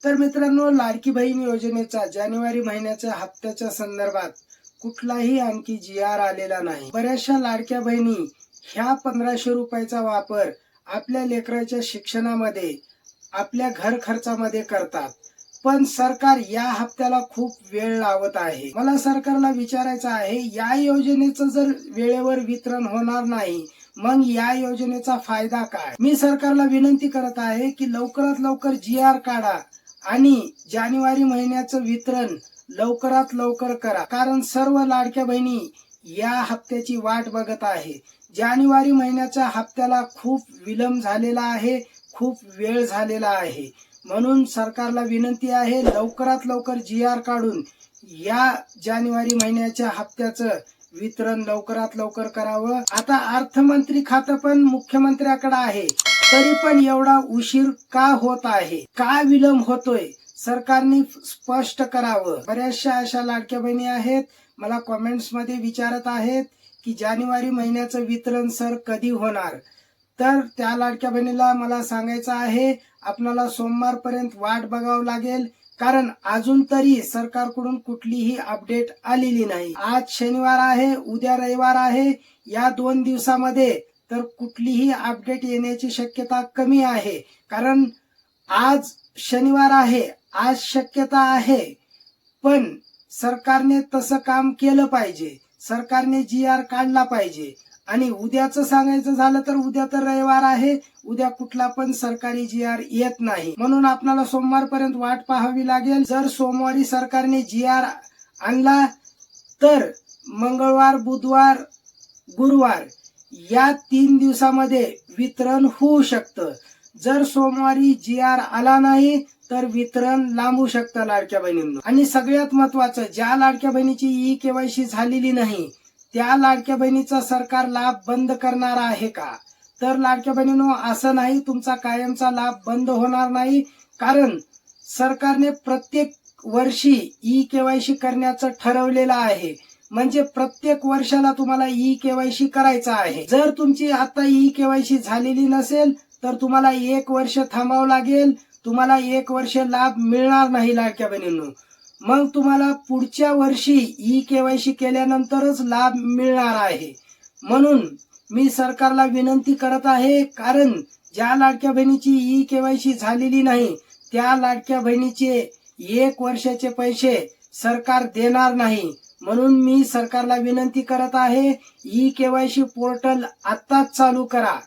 तर मित्रांनो, लाडकी बहीण योजनेचा जानेवारी महिन्याच्या हप्त्याच्या संदर्भात कुठलाही आणखी जी.आर. आलेला नाही. बऱ्याचशा लाडक्या बहिणी ह्या 1500 रुपयाचा वापर आपल्या लेकराच्या शिक्षणामध्ये, आपल्या घर खर्चामध्ये करतात. पण सरकार या हप्त्याला खूप वेळ लावत आहे. मला सरकारला विचारायचं आहे, या योजनेचं जर वेळेवर वितरण होणार नाही, मग या योजनेचा फायदा काय? मी सरकारला विनंती करत आहे की लवकरात लवकर जी.आर. काढा आणि जानेवारी महिन्याचं वितरण लवकरात लवकर करा. कारण सर्व लाडक्या बहिणी या हप्त्याची वाट बघत आहे. जानेवारी महिन्याच्या हप्त्याला खूप विलंब झालेला आहे, खूप वेळ झालेला आहे. म्हणून सरकारला विनंती आहे, लवकरात लवकर जी.आर. काढून या जानेवारी महिन्याच्या हप्त्याचं वितरण लवकरात लवकर करावं. आता अर्थमंत्री खातं पण मुख्यमंत्र्याकडे आहे, तरी पण एवढा उशीर का होत आहे, का विलंब होतोय, सरकारने स्पष्ट करावं. बऱ्याचशा अशा लाडक्या बहिणी आहेत, मला कमेंट्स मध्ये विचारत आहेत की जानेवारी महिन्याचं वितरण सर कधी होणार. तर त्या लाडक्या बहिणीला मला सांगायचं आहे, आपल्याला सोमवारपर्यंत वाट बघावं लागेल. कारण अजून तरी सरकारकडून कुठलीही अपडेट आलेली नाही. आज शनिवार आहे, उद्या रविवार आहे. या 2 दिवसामध्ये तर कुठलीही अपडेट येण्याची शक्यता कमी आहे. कारण आज शनिवार आहे, आज शक्यता आहे. पण सरकारने तसं काम केलं पाहिजे. सरकारने जी.आर. काढला पाहिजे. आणि उद्याचं सांगायचं झालं तर उद्या तर रविवार आहे, उद्या कुठला पण सरकारी जी.आर. येत नाही. म्हणून आपल्याला सोमवारपर्यंत वाट पाहावी लागेल. जर सोमवारी सरकारने जी.आर. आणला तर मंगळवार, बुधवार, गुरुवार या 3 दिवसामध्ये वितरण होऊ शकतं. जर सोमवारी जी.आर. आला नाही तर वितरण लांबू शकतं लाडक्या बहिणींना. आणि सगळ्यात महत्वाचं, ज्या लाडक्या बहिणीची ई-केवायसी झालेली नाही त्या लाडक्या बहिणीचा सरकार लाभ बंद करणार आहे का? तर लाडक्या बहिणींनो, असं नाही, तुमचा कायमचा लाभ बंद होणार नाही. कारण सरकारने प्रत्येक वर्षी ई-केवायसी करण्याचं ठरवलेलं आहे. म्हणजे प्रत्येक वर्षाला तुम्हाला ई-केवायसी करायचं आहे. जर तुमची आता ई-केवायसी झालेली नसेल तर तुम्हाला 1 वर्ष थांबावं लागेल. तुम्हाला 1 वर्ष लाभ मिळणार नाही लाडक्या बहिणींनो. मग तुम्हाला पुढच्या वर्षी ई-केवायसी केल्यानंतरच लाभ मिळणार आहे. म्हणून मी सरकारला विनंती करत आहे, कारण ज्या लाडक्या बहिणीची ई-केवायसी झालेली नाही त्या लाडक्या बहिणीचे 1 वर्षाचे पैसे सरकार देणार नाही. म्हणून मी सरकारला विनंती करत आहे, ई-केवायसी पोर्टल आत्ताच चालू करा.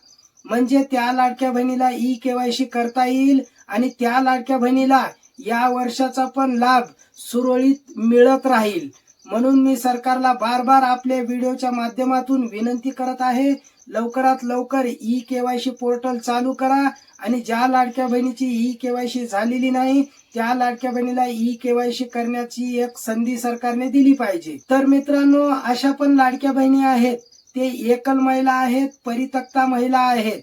म्हणजे त्या लाडक्या बहिणीला ई-केवायसी करता येईल आणि त्या लाडक्या बहिणीला या वर्षाचा पण लाभ सुरळीत मिळत राहील. म्हणून मी सरकारला बार बार आपल्या व्हिडिओच्या माध्यमातून विनंती करत आहे, लवकरात लवकर ई-केवायसी पोर्टल चालू करा. आणि ज्या लाडक्या बहिणीची ई-केवायसी झालेली नाही त्या लाडक्या बहिणीला ई-केवायसी करण्याची एक संधी सरकारने दिली पाहिजे. तर मित्रांनो, अशा पण लाडक्या बहिणी आहेत, ते एकल महिला आहेत, परित्यक्ता महिला आहेत.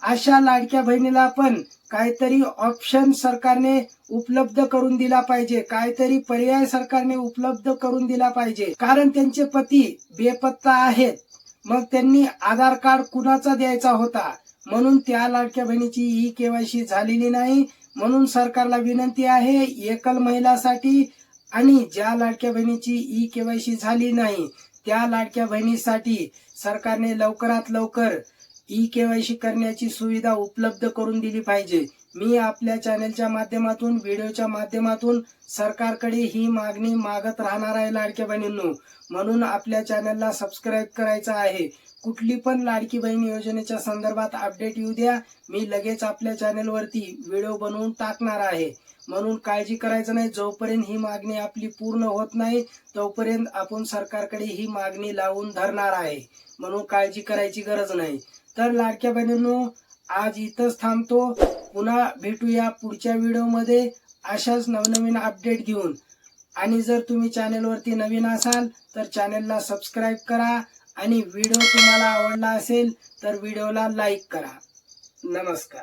अशा लाडक्या बहिणीला पण काहीतरी ऑप्शन सरकारने उपलब्ध करून दिला पाहिजे, काहीतरी पर्याय सरकारने उपलब्ध करून दिला पाहिजे. कारण त्यांचे पती बेपत्ता आहेत, मग त्यांनी आधार कार्ड कुणाचा द्यायचा होता. म्हणून त्या लाडक्या बहिणीची ई-केवायसी झालेली नाही. म्हणून सरकारला विनंती आहे, एकल महिलासाठी आणि ज्या लाडक्या बहिणीची ई-केवायसी झाली नाही त्या लाडक्या बहिणीसाठी सरकारने लवकरात लवकर ई-केवायसी करण्याची सुविधा उपलब्ध करून दिली पाहिजे. मी आपल्या चॅनलच्या माध्यमातून, व्हिडिओच्या माध्यमातून सरकारकडे ही मागणी मागत राहणार आहे लाडक्या बहिणींनो. म्हणून आपल्या चॅनलला सबस्क्राईब करायचं आहे. कुठली पण लाडकी बहीण योजनेच्या संदर्भात अपडेट येऊ द्या, मी लगेच आपल्या चॅनलवरती व्हिडिओ बनवून टाकणार आहे. म्हणून काळजी करायचं नाही. जोपर्यंत ही मागणी आपली पूर्ण होत नाही तोपर्यंत आपण सरकारकडे ही मागणी लावून धरणार आहे. म्हणून काळजी करायची गरज नाही. तर लाडक्या बहिणींनो, आज इथंच थांबतो. पुन्हा भेटूया पुढच्या व्हिडिओमध्ये अशाच नवनवीन अपडेट घेऊन. आणि जर तुम्ही चॅनलवरती नवीन असाल तर चॅनलला सबस्क्राईब करा आणि व्हिडिओ तुम्हाला आवडला असेल तर व्हिडिओला लाईक करा. नमस्कार.